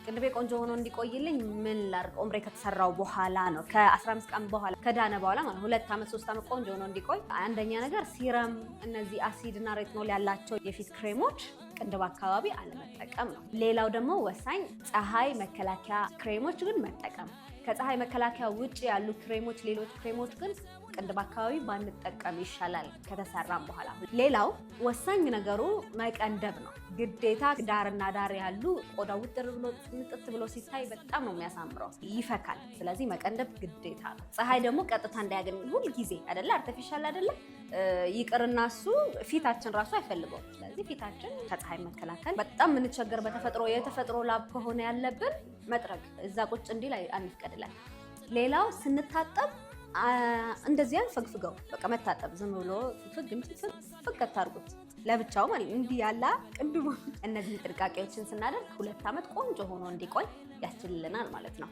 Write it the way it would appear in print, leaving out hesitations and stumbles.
ቅንድቤ ቆንጆ ሆኖ እንዲቆይልኝ ምን ላድርግ? ኦምብሬ ከተሰራው በኋላ ነው ከ15 ቀን በኋላ ከዳነ በኋላ ማለት 2 ዓመት 3 ዓመት ቆንጆ ሆኖ እንዲቆይ አንደኛ ነገር ሲረም፣ እነዚህ አሲድ እና ሬትኖል ያላቸው የፊት ክሬሞች ቅንድብ አካባቢ አለመጠቀም ነው። ሌላው ደግሞ ወሳኝ ፀሐይ መከላከያ ክሬሞች ግን መጠቀም። ከፀሐይ መከላከያ ውጭ ያሉ ክሬሞች፣ ሌሎች ክሬሞች ግን ቅንድብ አካባቢ ባንጠቀም ይሻላል ከተሰራም በኋላ። ሌላው ወሳኝ ነገሩ መቀንደብ ነው። ግዴታ ዳርና ዳር ያሉ ቆዳ ውጥር ብሎ ንጥት ብሎ ሲታይ በጣም ነው የሚያሳምረው፣ ይፈካል። ስለዚህ መቀንደብ ግዴታ ነው። ፀሐይ ደግሞ ቀጥታ እንዳያገኝ ሁል ጊዜ አይደለ፣ አርቲፊሻል አይደለ፣ ይቅርና እሱ ፊታችን ራሱ አይፈልገውም። ስለዚህ ፊታችን ከፀሐይ መከላከል በጣም የምንቸገር በተፈጥሮ የተፈጥሮ ላብ ከሆነ ያለብን መጥረግ እዛ ቁጭ እንዲል አንፍቀድለን። ሌላው ስንታጠብ እንደዚያ ፈግፍገው በቃ መታጠብ ዝም ብሎ ፍግ አታርጉት ለብቻው ማለት እንዲህ ያላ ቅንድቡ። እነዚህ ጥንቃቄዎችን ስናደርግ 2 ዓመት ቆንጆ ሆኖ እንዲቆይ ያስችልልናል ማለት ነው።